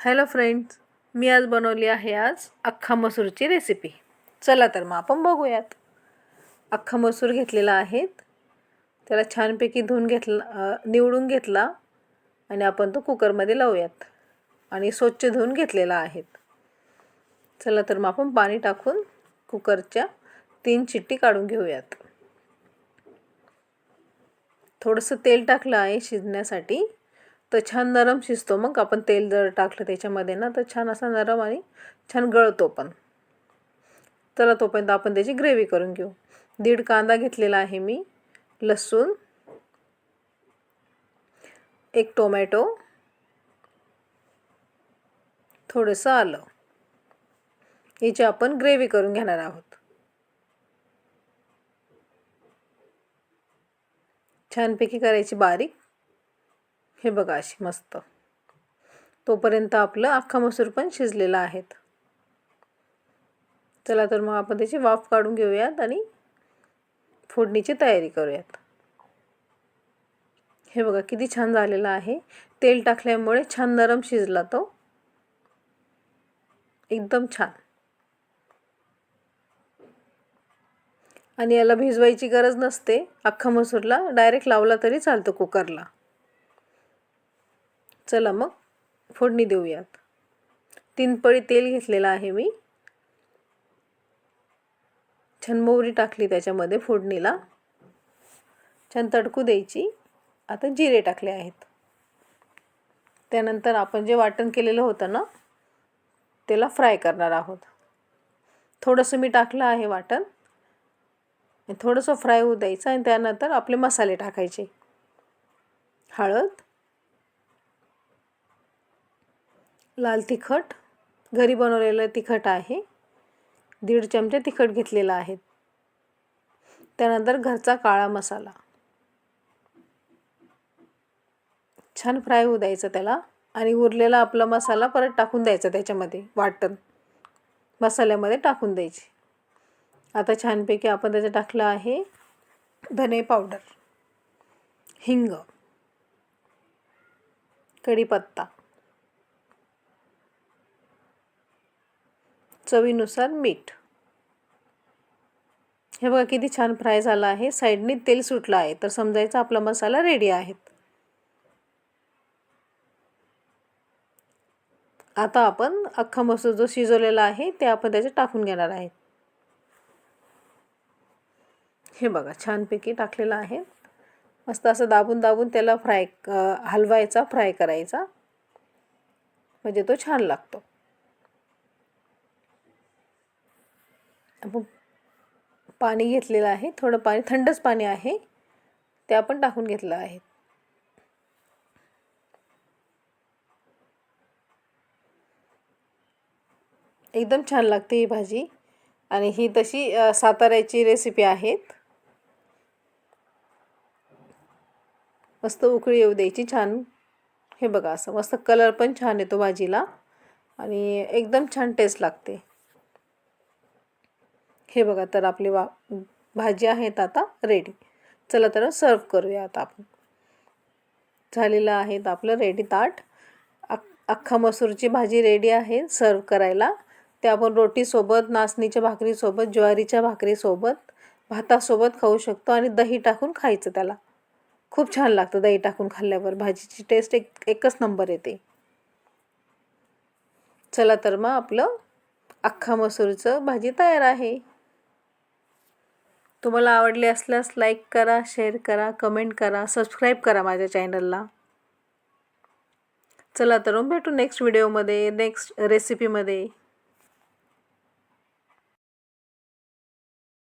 Hello friends, मी आज बनवली आहे अख्खा मसूरची रेसिपी। चला तर मग आपण बघूयात। अख्खा मसूर घेतलेला आहे, त्याला छानपैकी निवडून घेतला आणि आपण तो कुकरमध्ये लावूयात आणि स्वच्छ धुवून घेतलेला आहे। चला तर मग आपण पाणी टाकून कुकरच्या 3 शिट्टी काढून घेऊयात। थोडंसं तेल टाकलं आहे शिजण्यासाठी, तर छान नरम शिजतो। मग आपण तेल जर टाकलं त्याच्यामध्ये ना, तर छान असा नरम आणि छान गळतो पण। चला तोपर्यंत आपण त्याची ग्रेव्ही करून घेऊ। 1.5 कांदा घेतलेला आहे मी, लसूण, 1 टोमॅटो, थोडंसं आलं, याची आपण ग्रेव्ही करून घेणार आहोत। छानपैकी करायची बारीक, हे बघा अशी मस्त। तोपर्यंत आपलं अख्खा मसूर पण शिजलेला आहे। चला तर मग आपण त्याची वाफ काढून घेऊयात आणि फोडणीची तयारी करूयात। हे बघा किती छान झालेला आहे। तेल टाकल्यामुळे छान नरम शिजला तो, एकदम छान। आणि याला भिजवायची गरज नसते, अख्खा मसूरला डायरेक्ट लावला तरी चालतो कुकरला। चला मग फोडणी देऊयात। 3 पळी तेल घेतलेला आहे मी, छान मोहरी टाकली त्याच्यामध्ये फोडणीला, छान तडकू द्यायची। आता जिरे टाकले आहेत। त्यानंतर आपण जे वाटण केलेलं होतं ना, त्याला फ्राय करणार आहोत। थोडंसं मी टाकलं आहे वाटण, थोडंसं फ्राय होऊ द्यायचं आणि त्यानंतर आपले मसाले टाकायचे। हळद, लाल तिखट, घरी बनवलेलं तिखट आहे, 1.5 चमचे तिखट घेतलेला आहे। त्यानंतर घरचा काळा मसाला, छान फ्राय होऊ द्यायचं त्याला आणि उरलेला आपला मसाला परत टाकून द्यायचा त्याच्यामध्ये, वाटण मसाल्यामध्ये टाकून द्यायची। आता छानपैकी आपण त्याच्यात टाकलं आहे धने पावडर, हिंग, कढीपत्ता, चवीनुसार मीठ। हे बघा किती छान फ्राय झाला आहे, साईडने तेल सुटलं आहे, तर समजायचं आपला मसाला रेडी आहे। आता आपण अख्खा मसूर जो शिजवलेला आहे ते आपण त्याच्यात टाकून घेणार आहे। हे बघा छानपैकी टाकलेला आहे। मस्त असं दाबून दाबून त्याला हलवायचा, फ्राय करायचा, म्हणजे तो छान लागतो। आपण पाणी घेतलेलं आहे, थोडं पाणी, थंडच पाणी आहे, ते आपण टाकून घेतलं आहे। एकदम छान लागते ही भाजी आणि ही तशी साताऱ्याची रेसिपी आहे। मस्त उकळी येऊ द्यायची छान। हे बघा असं मस्त कलर पण छान येतो भाजीला आणि एकदम छान टेस्ट लागते। हे बघा तर आपली भाजी आहेत आता रेडी। चला तर सर्व करूया आता आपण। झालेलं आहे आपलं रेडी ताट। अख्खा मसूरची भाजी रेडी आहे सर्व करायला। ते आपण रोटीसोबत, नाचणीच्या भाकरीसोबत, ज्वारीच्या भाकरीसोबत, भातासोबत खाऊ शकतो आणि दही टाकून खायचं त्याला। खूप छान लागतं दही टाकून खाल्ल्यावर, भाजीची टेस्ट एकच नंबर येते। चला तर मग आपलं अख्खा मसूरचं भाजी तयार आहे। तुम्हाला आवडले असल्यास लाईक करा, शेअर करा, कमेंट करा, सबस्क्राईब करा माझ्या चॅनलला। चला तर मग भेटू नेक्स्ट व्हिडिओमध्ये, नेक्स्ट रेसिपीमध्ये।